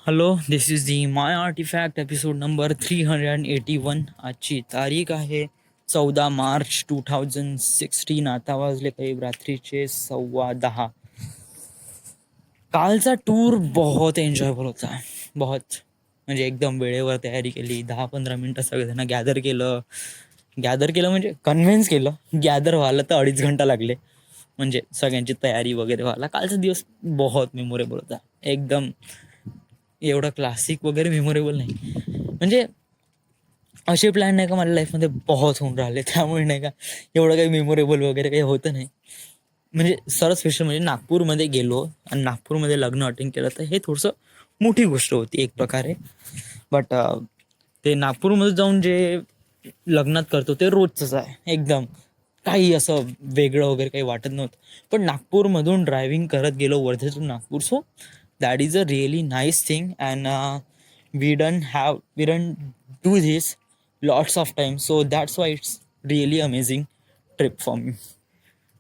Hello, this is the my artefact episode number 381. आजची तारीख आहे 14 मार्च 2016. आता वाजले काही रात्रीचे 10:15. कालचा टूर बहुत एन्जॉयबल होता. बहुत म्हणजे एकदम वेळेवर तयारी केली. 10-15 मिनटं सगळेजण गॅदर केलं म्हणजे कन्व्हिन्स केलं. गॅदर व्हायला तर 2.5 घंटा लागले. म्हणजे सगळ्यांची तयारी वगैरे व्हायला. कालचा दिवस बहुत मेमोरेबल होता. एकदम एवढं क्लासिक वगैरे मेमोरेबल नाही. म्हणजे असे प्लॅन नाही का माझ्या लाईफमध्ये बहुत होऊन राहिले, त्यामुळे नाही का एवढं काही मेमोरेबल वगैरे काही होतं नाही. म्हणजे सर्व स्पेशल म्हणजे नागपूरमध्ये गेलो आणि नागपूरमध्ये लग्न अटेंड केलं, तर हे थोडंसं मोठी गोष्ट होती एक प्रकारे. बट ते नागपूरमध्ये जाऊन जे लग्नात करतो ते रोजचंच आहे एकदम. काही असं वेगळं वगैरे काही वाटत नव्हतं. पण नागपूरमधून ड्रायव्हिंग करत गेलो वर्धे to Nagpur, so that is a really nice thing. And we done do this lots of time, so that's why it's really amazing trip for me.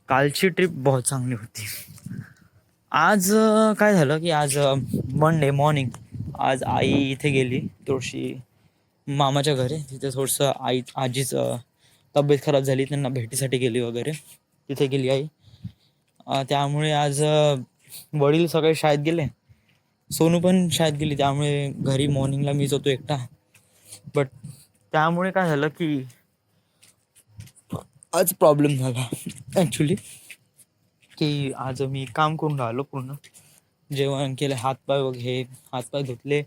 कालची ट्रिप बहुत चांगली होती. आज काय झालं की आज मंडे मॉर्निंग, आज आई इथे गेली थोडीशी मामाच्या घरी. तिथे थोडंसं आजीचं तब्येत खराब झाली, त्यांना भेटीसाठी गेली वगैरे, तिथे गेली आई. त्यामुळे आज वडील सगळे शाळेत गेले, सोनू पण शाळेत गेली, त्यामुळे घरी मॉर्निंगला मीच होतो एकटा. बट त्यामुळे काय झालं की आज प्रॉब्लेम झाला ॲक्च्युली, की आज मी काम करून राहिलो पूर्ण. जेवण केलं, हातपाय धुतले,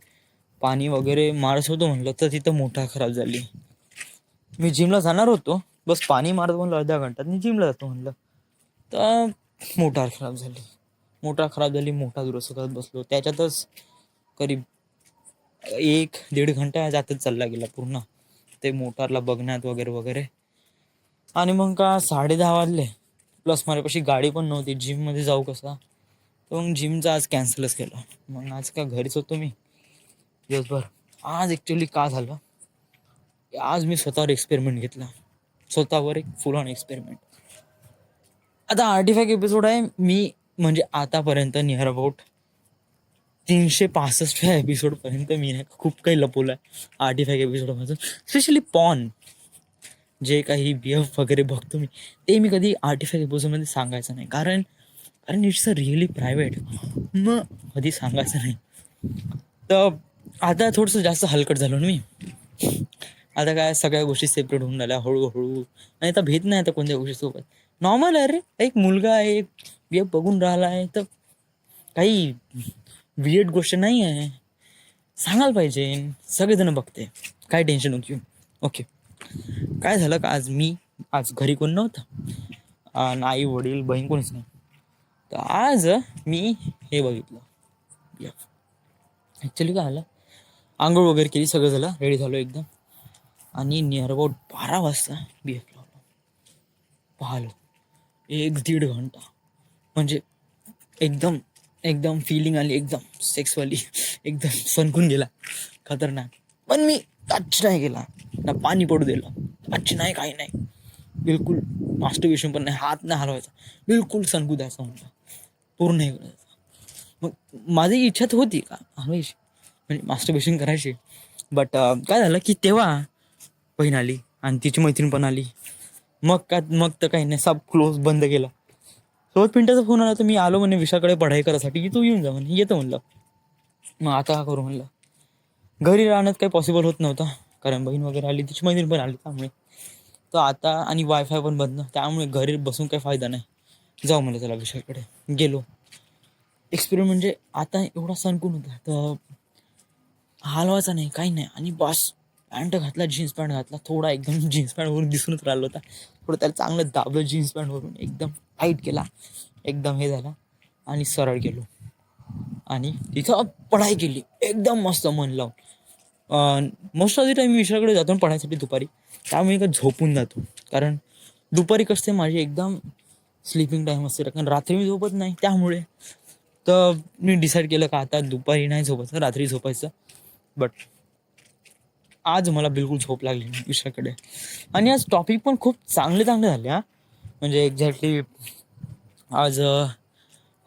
पाणी वगैरे मारत होतो म्हणलं, तर तिथं मोटार खराब झाली. मी जिमला जाणार होतो, बस पाणी मारत म्हणलं अर्ध्या घंट्यात मी जिमला जातो म्हणलं, तर मोटार खराब झाली. मोटार दुरुस्त करत बसलो, त्याच्यातच करीब 1-1.5 घंटा जातच चालला गेला पूर्ण ते मोटारला बघण्यात वगैरे वगैरे. आणि मग का 10:30 वाजले, प्लस माझ्यापाशी गाडी पण नव्हती. जिममध्ये जाऊ कसा, तर मग जिमचं आज कॅन्सलच केलं. मग आज का घरीच होतो मी दिवसभर. आज ॲक्च्युली का झालं, आज मी स्वतःवर एक्सपेरिमेंट घेतला, स्वतःवर एक फुल ऑन एक्सपेरिमेंट. आता 85 एपिसोड आहे मी, म्हणजे आतापर्यंत नियर अबाउट 365 एपिसोडपर्यंत मी नाही खूप काही लपवलं आहे 85 एपिसोडमधून. स्पेशली पॉन जे काही BF वगैरे बघतो मी, ते मी कधी 85 एपिसोडमध्ये सांगायचं नाही, कारण इट्स अ रिअली प्रायव्हेट. मग कधी सांगायचं नाही. तर आता थोडंसं जास्त हलकट झालो ना मी. आता काय सगळ्या गोष्टी सेपरेट होऊन राहिल्या हळूहळू. नाही तर भेट नाही आता कोणत्या गोष्टीसोबत. नॉर्मल आहे रे, एक मुलगा आहे, एक BF बघून राहिला आहे, तर काही वियर्ड गोष्ट नाही आहे, सांगायला पाहिजे. सगळेजण बघते, काय टेन्शन नको. ओके, काय झालं का आज घरी कोण नव्हतं, आई वडील बहीण कोणीच नाही. तर आज मी हे बघितलं BF. ॲक्च्युली काय झालं, आंघोळ वगैरे केली, सगळं झालं, रेडी झालो एकदम, आणि नियर अबाउट 12 वाजता BF लावलो. पाहिलं 1-1.5 घंटा, म्हणजे एकदम एकदम फिलिंग आली, एकदम सेक्सवाली, एकदम सनकून गेला खतरनाक. पण मी टच नाही केला, ना पाणी पडू दिलं, टच नाही, काही नाही, बिलकुल मास्टरबेशन पण नाही, हात नाही हलवायचा, बिलकुल सनकू द्यायचा म्हणलं, पूर्ण हे करायचं. मग माझी इच्छा तर होती का हलवायची, म्हणजे मास्टरबेशन करायची. बट काय झालं की तेव्हा बहीण आली आणि तिची मैत्रीण पण आली. मग तर काही नाही, सब क्लोज बंद केला. सोबत पिंट्याचा फोन आला, तर मी आलो म्हणे विशाकडे पढाई करायसाठी, की तू येऊन जा म्हणे. येतो म्हणलं. मग आता का करू म्हणलं, घरी राहण्यात काही पॉसिबल होत नव्हतं, कारण बहीण वगैरे आली, तिची मैत्रीण पण आली, त्यामुळे. तर आता आणि वायफाय पण बंद, त्यामुळे घरी बसून काही फायदा नाही. जाऊ म्हणलं त्याला विशाकडे. गेलो. एक्सपिरियन्स म्हणजे आता एवढा सणकून होता, तर हलवायचा नाही, काही नाही, आणि बस पॅन्ट घातला, जीन्स पॅन्ट घातला, थोडा एकदम जीन्स पॅन्टवरून दिसूनच राहिला होता, थोडं त्याला चांगलं दाबलं जीन्स पॅन्टवरून, एकदम टाईट केला, एकदम हे झाला, आणि सरळ गेलो आणि तिथं पढाई केली एकदम मस्त मन लावून. मोस्ट ऑफ द टाईम मी विषयाकडे जातो पढायसाठी दुपारी, त्यामुळे का झोपून जातो, कारण दुपारी कसते माझी एकदम स्लीपिंग टाईम असते, कारण रात्री मी झोपत नाही, त्यामुळे. तर मी डिसाईड केलं का आता दुपारी नाही झोपायचं, रात्री झोपायचं. बट आज मला बिलकुल झोप लागली नाही विषयाकडे, आणि आज टॉपिक पण खूप चांगले चांगले झाले. म्हणजे एक्झॅक्टली आज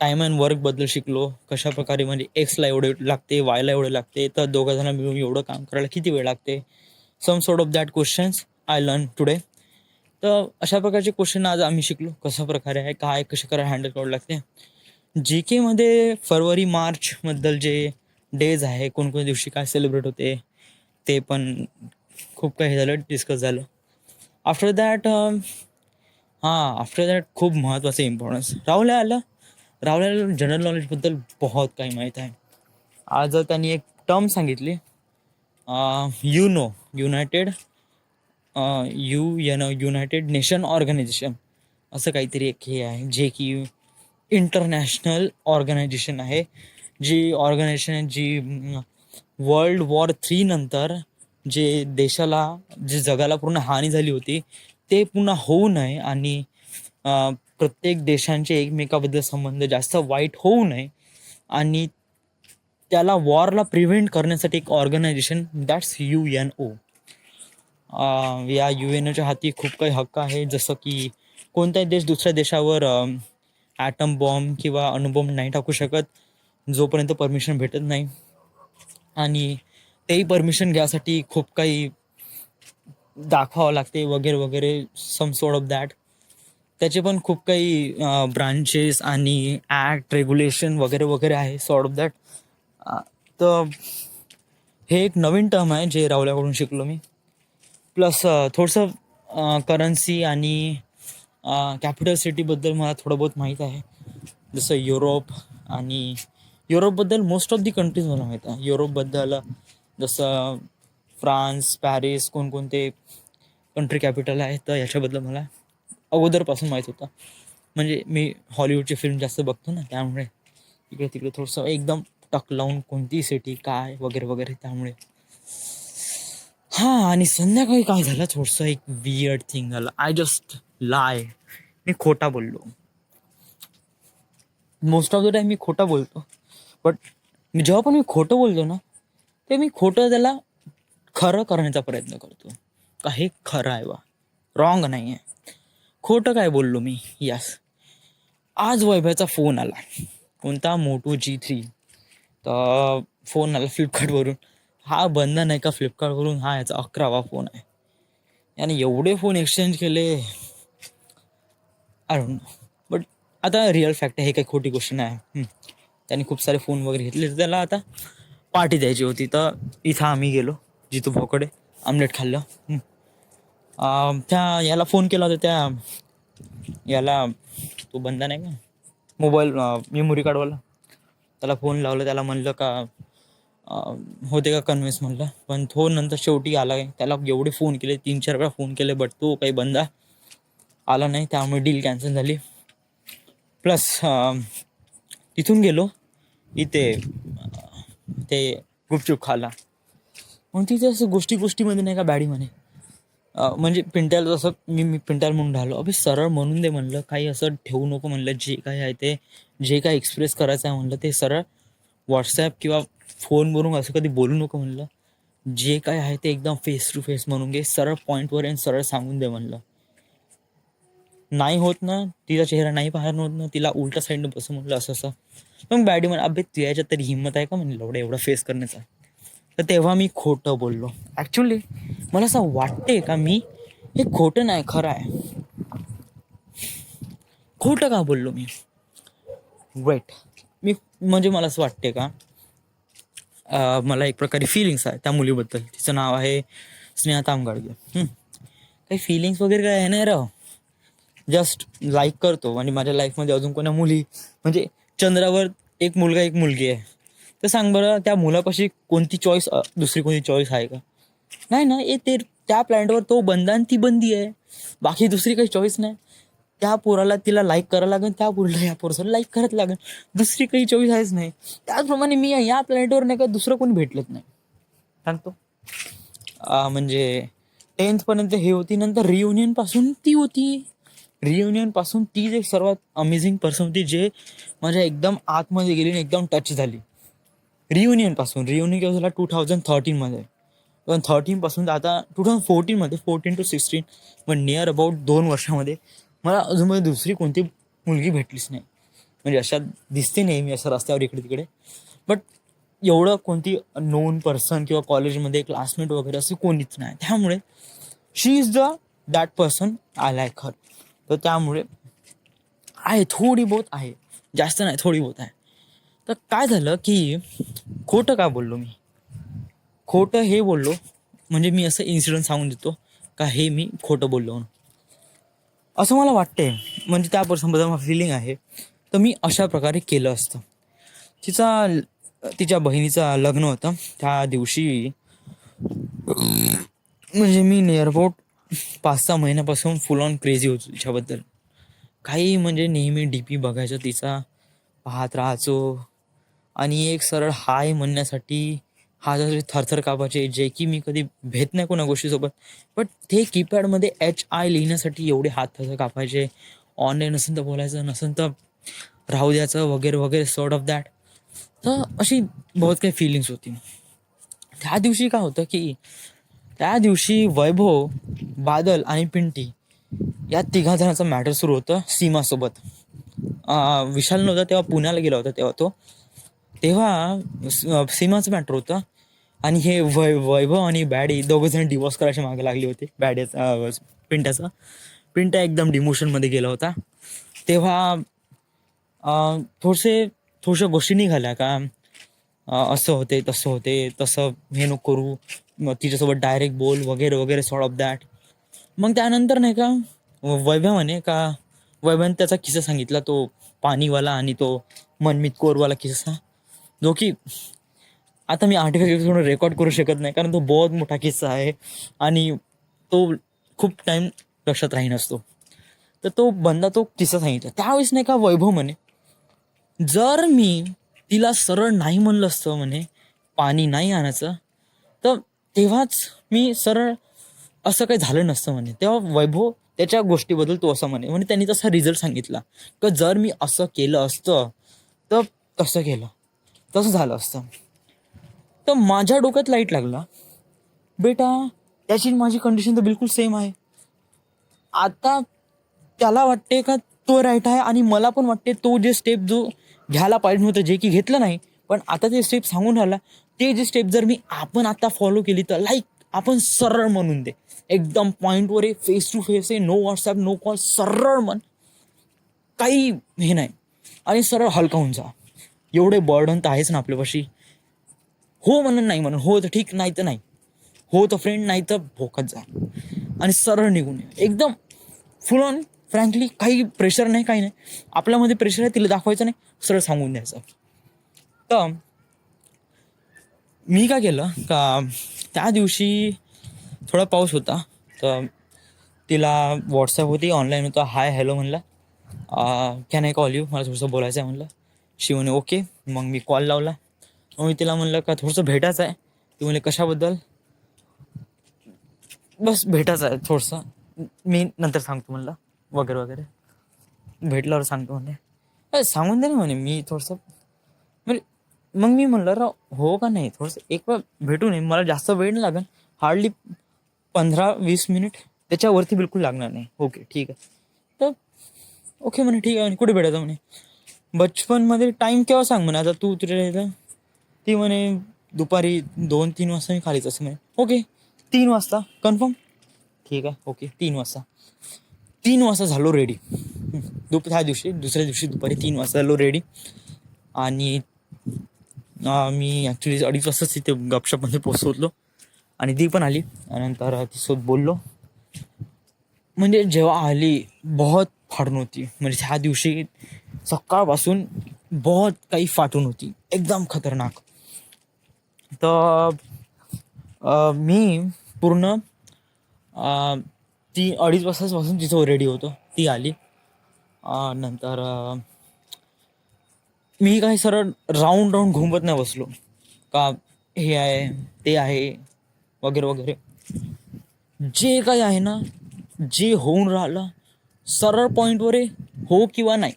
टाईम अँड वर्कबद्दल शिकलो. कशाप्रकारे म्हणजे एक्सला एवढे लागते, वायला एवढे लागते, तर दोघं जण मिळून एवढं काम करायला किती वेळ लागते. Some sort of that questions I learn today. तर अशा प्रकारचे क्वेश्चन आज आम्ही शिकलो. कशा प्रकारे आहे, काय कशा करायला हँडल करावं लागते. जी केमध्ये फरवरी मार्चबद्दल जे डेज आहे, कोणकोणत्या दिवशी काय सेलिब्रेट होते, ते पण खूप काही झालं, डिस्कस झालं. आफ्टर दॅट आफ्टर दॅट खूप महत्त्वाचं इम्पॉर्टन्स राहुल जनरल नॉलेजबद्दल बहुत काही माहीत आहे. आज त्यांनी एक टर्म सांगितली, UNO United United Nation Organization असं काहीतरी एक हे आहे, जे की इंटरनॅशनल ऑर्गनायझेशन आहे. जी ऑर्गनायझेशन जी वर्ल्ड वॉर 3 नंतर जे देशाला, जे जगाला पूर्ण हानी झाली होती, ते पुन्हा होऊ नये आणि प्रत्येक देशांचे एकमेकाबद्दल संबंध जास्त वाईट होऊ नये आणि त्याला वॉरला प्रिव्हेंट करण्यासाठी एक ऑर्गनायझेशन, दॅट्स UNO. या UNOच्या हाती खूप काही हक्क आहे, जसं की कोणताही देश दुसऱ्या देशावर ॲटम बॉम्ब किंवा अणुबॉम्ब नाही टाकू शकत जोपर्यंत परमिशन भेटत नाही. आणि तेही परमिशन घ्यासाठी खूप काही दाखवावं लागते वगैरे वगैरे, सम सॉर्ट ऑफ दॅट. त्याचे पण खूप काही ब्रांचेस आणि ॲक्ट, रेग्युलेशन वगैरे वगैरे आहे, सॉर्ट ऑफ दॅट. तर हे एक नवीन टर्म आहे जे रावल्याकडून शिकलो मी. प्लस थोडंसं करन्सी आणि कॅपिटल सिटीबद्दल मला थोडं बहुत माहीत आहे. जसं युरोपबद्दल मोस्ट ऑफ दी कंट्रीज मला माहीत आहे. युरोपबद्दल जसं फ्रान्स, पॅरिस, कोणकोणते कंट्री कॅपिटल आहे, तर याच्याबद्दल मला अगोदरपासून माहीत होतं. म्हणजे मी हॉलिवूडचे फिल्म जास्त बघतो ना, त्यामुळे इकडे तिकडे थोडंसं एकदम टक लावून कोणती सिटी काय वगैरे वगैरे, त्यामुळे. आणि संध्याकाळी काय झालं, थोडंसं एक वियर्ड थिंग झालं. आय जस्ट लाय. मी खोटा बोललो. मोस्ट ऑफ द टाईम मी खोटं बोलतो, बट जेव्हा पण मी खोटं बोलतो ना, ते मी खोटं त्याला खरं करण्याचा प्रयत्न करतो. का हे खरं आहे बा, रॉंग नाही आहे. खोटं काय बोललो मी, यस. आज वैभवचा फोन आला. कोणता, मोटो G3. तर फोन आला फ्लिपकार्टवरून. हा बंद नाही का फ्लिपकार्टवरून, हा याचा 11वा फोन आहे. याने एवढे फोन एक्सचेंज केले, आय डोंट नो. बट आता रिअल फॅक्ट आहे, हे काही खोटी गोष्ट नाही. त्याने खूप सारे फोन वगैरे घेतले, तर त्याला आता पार्टी द्यायची होती. तर इथं आम्ही गेलो जितू भाऊकडे, आमलेट खाल्लं. त्या याला फोन केला होता, त्या याला, तो बंदा नाही का मोबाईल मेमोरी कार्डवाला, त्याला फोन लावलं. त्याला म्हणलं का होते का कन्व्हिन्स, म्हणलं. पण तो नंतर शेवटी आला. त्याला एवढे फोन केले, 3-4 वेळा फोन केले, बट तो काही बंदा आला नाही. त्यामुळे डील कॅन्सल झाली. प्लस तिथून गेलो इथे ते गुपचूप खाला. मग तिथे असं गोष्टीमध्ये नाही का बॅडी म्हणे, म्हणजे पिंट्याला जसं मी पिंट्याला म्हणून राहिलो, अभि सरळ म्हणून दे म्हणलं, काही असं ठेवू नको म्हणलं. जे काही आहे ते, जे काही एक्सप्रेस करायचं आहे म्हणलं, ते सरळ व्हॉट्सॲप किंवा फोनवरून असं कधी बोलू नको म्हणलं. जे काय आहे ते एकदम फेस टू फेस म्हणून घे, सरळ पॉईंटवर येऊन सरळ सांगून दे म्हणलं. नाही होत ना, तिचा चेहरा नाही पाहायला होत ना, तिला उलटा साईडनं बसं म्हणलं, असं असं. मग बॅडी म्हण, अभे तुझ्या याच्यात तरी हिंमत आहे का म्हणलं एवढा फेस करण्याचा. तर तेव्हा मी खोटं बोललो. ॲक्च्युली मला असं वाटते का मी हे खोटं नाही, खरं आहे. खोटं का बोललो मी, वेट. मी म्हणजे मला असं वाटते का, मला एक प्रकारे फिलिंग्स आहे त्या मुलीबद्दल. तिचं नाव आहे स्नेहा तामगाडगे. काही फिलिंग्स वगैरे काय आहे नाही राव, जस्ट लाईक करतो. आणि माझ्या लाईफमध्ये अजून कोणा मुली, म्हणजे चंद्रावर एक मुलगा एक मुलगी आहे, तर सांग बरं, त्या मुलापाशी कोणती चॉईस, दुसरी कोणती चॉईस आहे का? नाही ना. ते त्या प्लॅनेटवर तो बंदा आणि ती बंदी आहे, बाकी दुसरी काही चॉईस नाही. त्या पोराला तिला लाईक करावं लागेल, त्या पोराला या पोराला लाईक करायला लागेल, दुसरी काही चॉईस आहेच नाही. त्याचप्रमाणे मी या प्लॅनेटवर नाही का दुसरं कोणी भेटलंच नाही, सांगतो. म्हणजे 10th पर्यंत हे होती, नंतर रियुनियन पासून ती होती. रियुनियन पासून ती एक सर्वात अमेझिंग पर्सन होती, जे माझ्या एकदम आतमध्ये गेली आणि एकदम टच झाली. रियुनियन केव्हा झाला, 2013मध्ये. पण 13 पासून आता 2014मध्ये, 14 to 16, पण नियर अबाउट 2 वर्षामध्ये मला अजूनमध्ये दुसरी कोणती मुलगी भेटलीच नाही. म्हणजे अशा दिसते नेहमी असं रस्त्यावर इकडे तिकडे, बट एवढं कोणती नोन पर्सन किंवा कॉलेजमध्ये क्लासमेट वगैरे असं कोणीच नाही. त्यामुळे she is that person I like her. तर त्यामुळे आहे, थोडी बहुत आहे, जास्त नाही, थोडी बहुत आहे. तर काय झालं की खोटं का बोललो मी, खोटं हे बोललो म्हणजे मी असं इन्सिडेंट सांगून देतो का हे मी खोटं बोललो म्हणून असं मला वाटतंय. म्हणजे त्या पर्सनबद्दल मला फिलिंग आहे. तर मी अशा प्रकारे केलं असतं. तिच्या बहिणीचं लग्न होतं त्या दिवशी. म्हणजे मी नियर अबाउट 5-6 महिन्यापासून फुल ऑन क्रेझी होतो तिच्याबद्दल. काही म्हणजे नेहमी डी पी बघायचं तिचा, पाहत राहायचो आणि एक सरळ हाय म्हणण्यासाठी हात असे थरथर कापायचे, जे की मी कधी भेट नाही कोणा गोष्टीसोबत. बट ते कीपॅडमध्ये HI लिहिण्यासाठी एवढे हात थरथर कापायचे. ऑनलाईन नसेल तर बोलायचं, नसेल तर राहू द्यायचं वगैरे वगैरे, सॉर्ट ऑफ दॅट. तर अशी बहुत काही फिलिंग्स होती. त्या दिवशी काय होतं की त्या दिवशी वैभव, बादल आणि पिंटी या तिघा जणांचं मॅटर सुरू होतं सीमासोबत. विशाल नव्हता तेव्हा, पुण्याला गेला होता तेव्हा तो. तेव्हा सीमाचं मॅटर होतं आणि हे वैभव आणि बॅडी दोघं जण डिवोर्स करायच्या मागे लागले होते. पिंट्याचा पिंट्या एकदम डिमोशनमध्ये गेला होता. तेव्हा थोड्याशा गोष्टी निघाल्या का असं होते, तसं होते, तसं हे नको करू, मग तिच्यासोबत डायरेक्ट बोल वगैरे वगैरे, सॉर्ट ऑफ दॅट. मग त्यानंतर नाही का वैभवाने त्याचा किस्सा सांगितला, तो पाणीवाला आणि तो मनमीत कोरवाला किस्सा, जो की आता मी आर्टिफिशियल रेकॉर्ड करू शकत नाही कारण तो बहुत मोठा किस्सा आहे आणि तो खूप टाइम लक्षात राही नसतो. तर तो बंदा तो किस्सा सांगितला. त्यावेळेस नाही का वैभव म्हणे, जर मी तिला सरळ नाही म्हणलं असतं म्हणे पाणी नाही आणायचं, तर तेव्हाच मी सरळ असं काही झालं नसतं म्हणे. तेव्हा वैभव त्याच्या गोष्टीबद्दल तो असं म्हणे त्यांनी तसा रिझल्ट सांगितला की जर मी असं केलं असतं तर कसं केलं तसं झालं असतं. तर माझ्या डोक्यात लाईट लागला, बेटा त्याची माझी कंडिशन तर बिलकुल सेम आहे. आता त्याला वाटते का तो राईट आहे आणि मला पण वाटते तो जे स्टेप जो घ्यायला पाहिजे नव्हतं, जे की घेतलं नाही, पण आता ते स्टेप सांगून राहिला, ते जे स्टेप जर आपण आता फॉलो केली तर लाईक आपण सरळ म्हणून दे, एकदम पॉईंटवर आहे, फेस टू फेस आहे, नो व्हॉट्सॲप नो कॉल, सरळ म्हण, काही हे नाही, आणि सरळ हलका होऊन जा. एवढे बर्डन तर आहेच ना आपल्यापाशी. हो म्हणून नाही म्हणून, हो तर ठीक, नाही तर नाही, हो तर फ्रेंड, नाही तर भोकत जा आणि सरळ निघून एकदम फुल ऑन फ्रँकली. काही प्रेशर नाही, काही नाही. आपल्यामध्ये प्रेशर आहे तिला दाखवायचं नाही, सरळ सांगून द्यायचं. तर मी काय केलं का त्या दिवशी थोडा पाऊस होता, तर तिला व्हॉट्सॲप होती, ऑनलाईन होता, हाय हॅलो म्हणलं, कॅन आय कॉल यू, मला थोडंसं बोलायचं आहे म्हणलं. शी म्हणे ओके. मग मी कॉल लावला. मग मी तिला म्हणलं का थोडंसं भेटायचं आहे. ती म्हणले कशाबद्दल. बस भेटायचं आहे थोडंसं, मी नंतर सांगतो म्हणलं वगैरे वगैरे, भेटल्यावर सांगतो म्हणे. सांगून दे ना म्हणे, मी थोडंसं म्हणजे. मग मी म्हणलं राव हो का नाही, थोडंसं एक वेळ भेटू नये, मला जास्त वेळ नाही लागेल, हार्डली 15-20 मिनिट, त्याच्यावरती बिलकुल लागणार नाही. ओके ठीक आहे. तर ओके म्हणे ठीक आहे म्हणे, कुठे भेटायचं म्हणे. बचपनमध्ये टाईम केव्हा सांग म्हणे, आता तू तुझ्या इथं. ती म्हणे दुपारी 2-3 वाजता मी खालीच, असं म्हणे. ओके 3 वाजता कन्फर्म, ठीक आहे ओके 3 वाजता. 3 वाजता झालो रेडी. ह्या दिवशी दुसऱ्या दिवशी दुपारी 3 वाजता झालो रेडी. आणि मी ॲक्च्युली 2:30 वाजताच तिथे गपशपमध्ये पोचवलो आणि ती पण आली. नंतर तिसोबत बोललो. म्हणजे जेव्हा आली बहुत फाटून होती, म्हणजे ह्या दिवशी सकाळपासून बहुत काही फाटून होती, एकदम खतरनाक. तर मी पूर्ण 2:30 वाजतापासून तिचं रेडी होतो. ती आली. नंतर मी काही सरळ राऊंड घुमत नाही बसलो का हे आहे ते आहे वगैरे वगैरे. जे काही आहे ना, जे होऊन राहिलं सरळ पॉईंटवर आहे, हो किंवा नाही,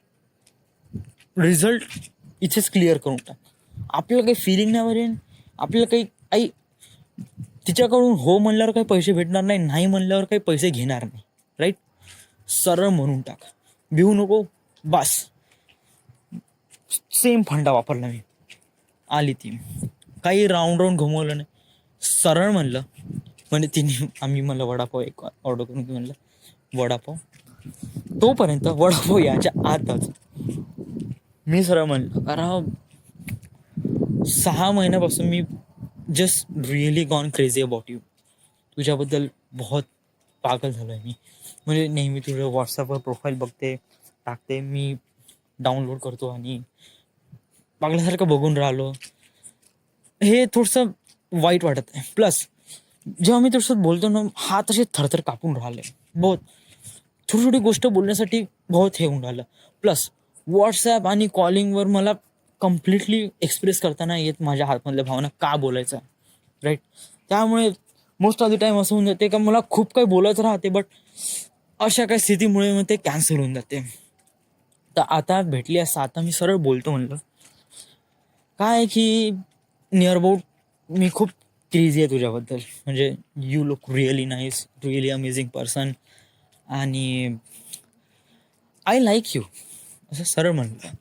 रिझल्ट इथेच क्लिअर करून टाक. आपल्याला काही फिलिंग नाही बरेन, आपल्याला काही तिच्याकडून हो म्हणल्यावर काही पैसे भेटणार नाही, नाही म्हणल्यावर काही पैसे घेणार नाही, राईट. सरळ म्हणून टाक, भिवू नको, बस. सेम फंडा वापरला मी. आली ती, काही राऊंड राऊंड घुमवलं नाही, सरळ म्हणलं. म्हणजे तिने आम्ही म्हणलं वडापाव एक ऑर्डर करून घेऊ म्हणलं वडापाव. तोपर्यंत वडापाव याच्या आतच मी सरळ म्हणलं, कारण 6 महिन्यापासून मी just really gone crazy about you. तुझ्याबद्दल बहुत पागल झालो आहे मी. म्हणजे नेहमी तुझं व्हॉट्सअपवर प्रोफाईल बघते, टाकते, मी डाउनलोड करतो आणि पागल्यासारखं बघून राहिलो. हे थोडंसं वाईट वाटत आहे. प्लस जेव्हा मी तुझ्यासोबत बोलतो ना, हात असे थरथर कापून राहिले बहुत. छोटी छोटी गोष्ट बोलण्यासाठी बहुत हे होऊन राहिलं. प्लस व्हॉट्सॲप आणि कॉलिंगवर मला कम्प्लिटली एक्सप्रेस करताना येत माझ्या हातमधल्या भावना का बोलायचं, राईट. त्यामुळे मोस्ट ऑफ द टाईम असं होऊन जाते का मला खूप काही बोलायचं राहते, बट अशा काही स्थितीमुळे मग ते कॅन्सल होऊन जाते. तर आता भेटली असं आता मी सरळ बोलतो म्हणलं. काय की नियर अबाउट मी खूप क्रेझी आहे तुझ्याबद्दल. म्हणजे you look really nice, really amazing person, आणि आय लाईक यू, असं सरळ म्हणलं.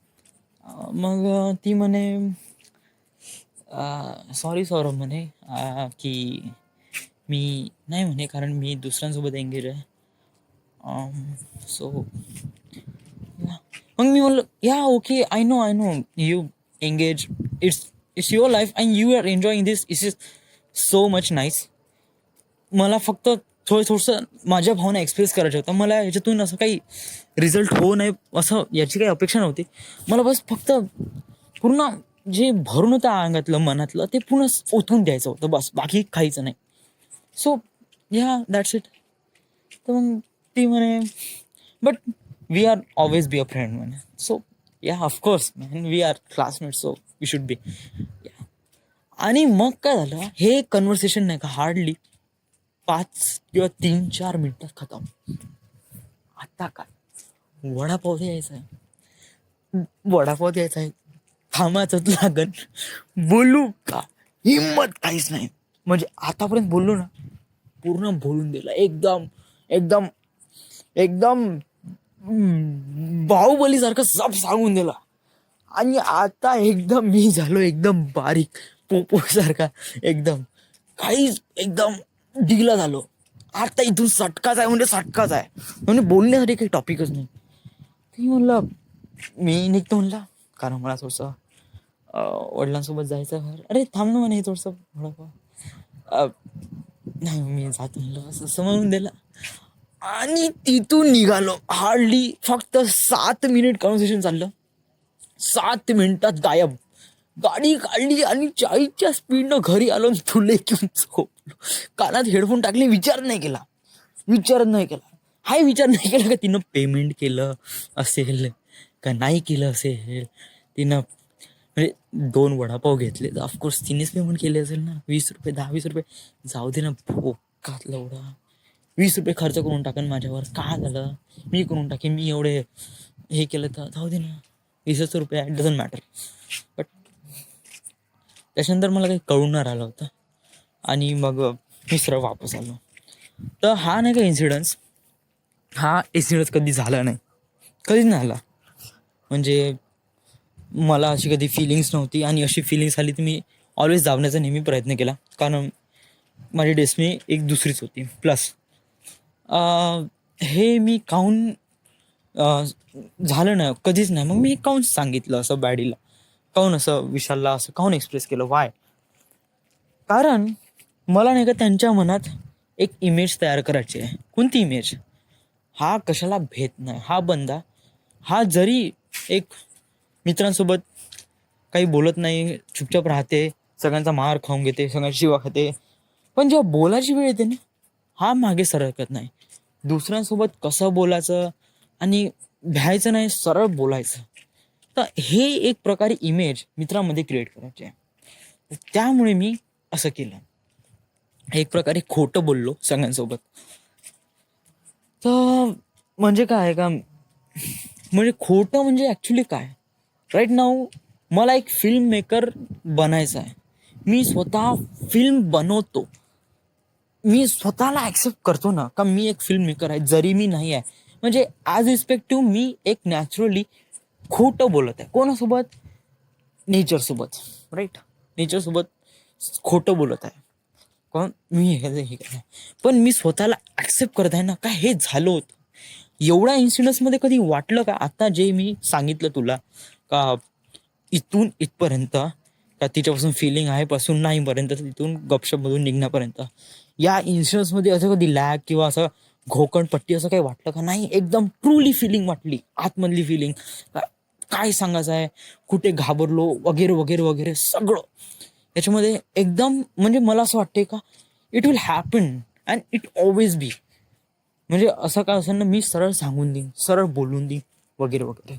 मग ती म्हणे सॉरी सौरभ म्हणे, की मी नाही म्हणे, कारण मी दुसऱ्यांसोबत एंगेज आहे. सो मग मी म्हणलं yeah okay, I know you engage, it's your life and you are enjoying this, is so much nice. मला फक्त थोडंसं माझ्या भावना एक्सप्रेस करायच्या होत्या. मला याच्यातून असं काही रिझल्ट होऊ नये असं याची काही अपेक्षा नव्हती. मला बस फक्त पूर्ण जे भरून होतं अंगातलं मनातलं ते पूर्ण ओतून द्यायचं होतं, बस बाकी काहीच नाही. सो या दॅट्स इट. तर मग ती म्हणे but we are always be a friend म्हणे. So yeah of course man, we are classmates, so we should be. आणि मग काय झालं, हे कन्व्हर्सेशन नाही का हार्डली 5 किंवा 3-4 मिनिटात खतम. आता काय वडापाव द्यायचा आहे, वडापाव द्यायचा आहे, थांबायचं लागन, बोलू का, हिंमत काहीच नाही. म्हणजे आतापर्यंत बोललो ना, पूर्ण बोलून दिलं एकदम एकदम एकदम बाहुबलीसारखं सब सांगून दिला. आणि आता एकदम मी झालो एकदम बारीक पोपो सारखा, एकदम काहीच एकदम ढिला झालो. आता इथून सटकाच आहे म्हणजे सटकाच आहे, म्हणजे बोलण्यासाठी काही टॉपिकच नाही. ती म्हणलं मी निघतो म्हणला, कारण मला थोडंसं वडिलांसोबत जायचं घर. अरे थांब ना म्हणे थोडंसं थोडंफार, नाही मी जातो म्हणलं, असं म्हणून दिलं. आणि तिथून निघालो. हार्डली फक्त 7 मिनिट कन्व्हर्सेशन चाललं, 7 मिनिटात गायब. गाडी काढली आणि 40च्या स्पीडनं घरी आलो, तुले घेऊन झोपलो. कानात हेडफोन टाकले, विचारच नाही केला. हाय विचार नाही केला का तिनं पेमेंट केलं असेल का नाही केलं असेल. तिनं म्हणजे 2 वडापाव घेतले तर ऑफकोर्स तिनेच पेमेंट केले असेल ना. 20 रुपये 10-20 रुपये जाऊ दे ना, भोकात लवडा. 20 रुपये खर्च करून टाकन माझ्यावर, का झालं मी करून टाकेन, मी एवढे हे केलं तर जाऊ दे ना, 20 रुपये इट डझंट मॅटर. बट त्याच्यानंतर मला काही कळून नाही राहिलं होतं आणि मग मी सरळ वापस आलो. तर हा नाही का इन्सिडन्स कधी झाला नाही, कधीच नाही आला. म्हणजे मला अशी कधी फिलिंग्स नव्हती, आणि अशी फिलिंग्स आली तर मी ऑलवेज जावण्याचा नेहमी प्रयत्न केला, कारण माझी डेस्टिनी एक दुसरीच होती. प्लस हे मी काहून झालं नाही कधीच नाही. मग मी काहून सांगितलं असं बॅडीला, काहून असं विशालला असं काहून एक्सप्रेस केलं, वाय? कारण मला नाही का त्यांच्या मनात एक इमेज तयार करायची आहे. कोणती इमेज? हा कशाला भेट नाही, हा बंदा, हा जरी एक मित्रांसोबत काही बोलत नाही, चुपचाप राहते, सगळ्यांचा मार खाऊन घेते, सगळ्यांची शिवा खाते, पण जेव्हा बोलायची वेळ येते ना, हा मागे सरकत नाही. दुसऱ्यांसोबत कसं बोलायचं आणि भ्यायचं नाही, सरळ बोलायचं. तर हे एक प्रकारे इमेज मित्रांमध्ये क्रिएट करायची आहे. त्यामुळे मी असं केलं, एक प्रकारे खोटं बोललो सगळ्यांसोबत. तर म्हणजे काय का, म्हणजे खोटं म्हणजे ॲक्च्युली काय, राईट नाऊ मला एक फिल्म मेकर बनायचं आहे. मी स्वतः फिल्म बनवतो, मी स्वतःला ॲक्सेप्ट करतो ना का मी एक फिल्म मेकर आहे, जरी मी नाही आहे. म्हणजे ॲज रिस्पेक्टिव्ह मी एक नॅचरली खोटं बोलत आहे. कोणासोबत? नेचरसोबत, राईट. नेचरसोबत खोटं बोलत आहे. कोण? मी हे काय, पण मी स्वतःला ॲक्सेप्ट करत आहे ना का हे झालं होतं. एवढ्या इन्सिडन्समध्ये कधी वाटलं का आता जे मी सांगितलं तुला का इथून इथपर्यंत, का तिच्यापासून फिलिंग आहे पासून नाहीपर्यंत, तिथून गपशपमधून निघण्यापर्यंत, या इन्सिडन्समध्ये असं कधी लॅग किंवा असं घोकणपट्टी असं काही वाटलं का? नाही, एकदम ट्रूली फिलिंग वाटली, आतमधली फिलिंग. काय सांगायचं आहे, कुठे घाबरलो वगैरे वगैरे वगैरे सगळं याच्यामध्ये एकदम. म्हणजे मला असं वाटते का it will happen and it always be. म्हणजे असं काय असेल ना, मी सरळ सांगून देईन, सरळ बोलून देईन वगैरे वगैरे.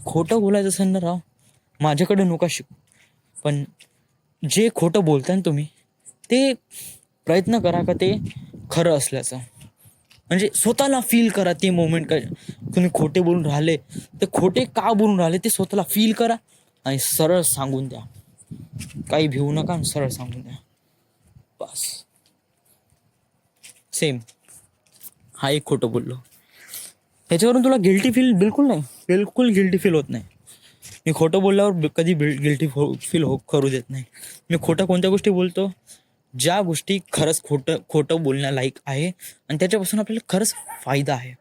खोटं बोलायचं असेल ना राव, माझ्याकडे नका शिकू. पण जे खोटं बोलताय ना तुम्ही, ते प्रयत्न करा का ते खरं असल्याचं. म्हणजे स्वतःला फील करा ते मोमेंट. काय तुम्ही खोटे बोलून राहिले, ते खोटे का बोलून राहिले ते स्वतःला फील करा आणि सरळ सांगून द्या. काही भिवू नका आणि सरळ सांगून द्या, बस. सेम, हा एक खोटं बोललो, त्याच्यावरून तुला गिल्टी फील बिलकुल नाही, बिलकुल गिल्टी फील होत नाही. मी खोटं बोलल्यावर कधी गिल्टी फील करू देत नाही. मी खोटं कोणत्या गोष्टी बोलतो? ज्या गोष्टी खरंच खोटं खोटं बोलण्यालायक आहे आणि त्याच्यापासून आपल्याला खरंच फायदा आहे.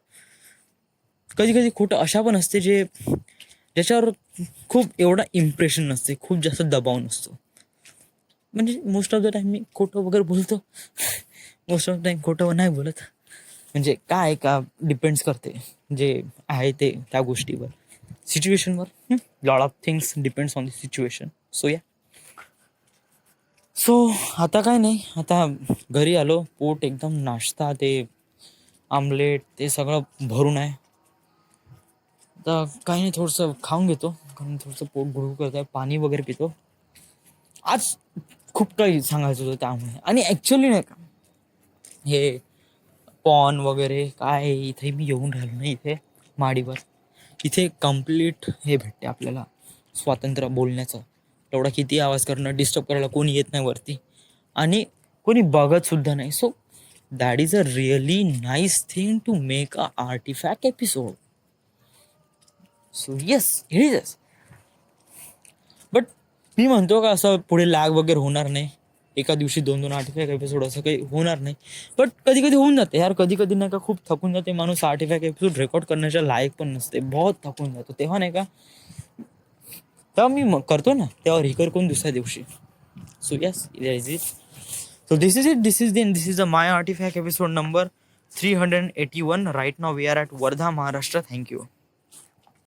कधी कधी खोटं अशा पण असते ज्याच्यावर खूप एवढा इम्प्रेशन नसते, खूप जास्त दबाव नसतो. म्हणजे मोस्ट ऑफ द टाइम मी खोटं वगैरे बोलतो, मोस्ट ऑफ द टाइम खोटं नाही बोलत. म्हणजे काय का डिपेंड्स करते जे आहे ते त्या गोष्टीवर, सिच्युएशनवर. Lot of things depends on the situation. So yeah, so आता काय नाही, आता घरी आलो, पोट एकदम नाश्ता ते आमलेट ते सगळं भरून आहे. आता काही नाही, थोडंसं खाऊन घेतो, कारण थोडंसं पोट गुळगुळ करत आहे. पाणी वगैरे पितो. आज खूप काही सांगायचं होतं त्यामुळे. आणि ॲक्च्युली नाही का, हे पॉन वगैरे काय, इथे मी येऊन राहिलो ना इथे माडीवर, इथे कम्प्लीट हे भेटते आपल्याला स्वातंत्र्य बोलण्याचं. तेवढा किती आवाज करणं, डिस्टर्ब करायला कोणी येत नाही वरती, आणि कोणी बघत सुद्धा नाही. So that is a really nice thing to make a artifact episode. So yes, it is. But मी म्हणतो का असं पुढे लॅग वगैरे होणार नाही, एका दिवशी 2-2 आर्टिफॅक्ट एपिसोड असं काही होणार नाही. बट कधी कधी होऊन जाते यार, कधी कधी नाही का खूप थकून जाते माणूस, आर्टिफॅक्ट एपिसोड रेकॉर्ड करण्याच्या लायक पण नसते, बहुत थकून जातो तेव्हा नाही का. तेव्हा मी करतो ना, तेव्हा रिकर करून दुसऱ्या दिवशी. So yes, is it. So this is it. This is the My Artifact episode number 381. Right now we are at Wardha, Maharashtra. Thank you.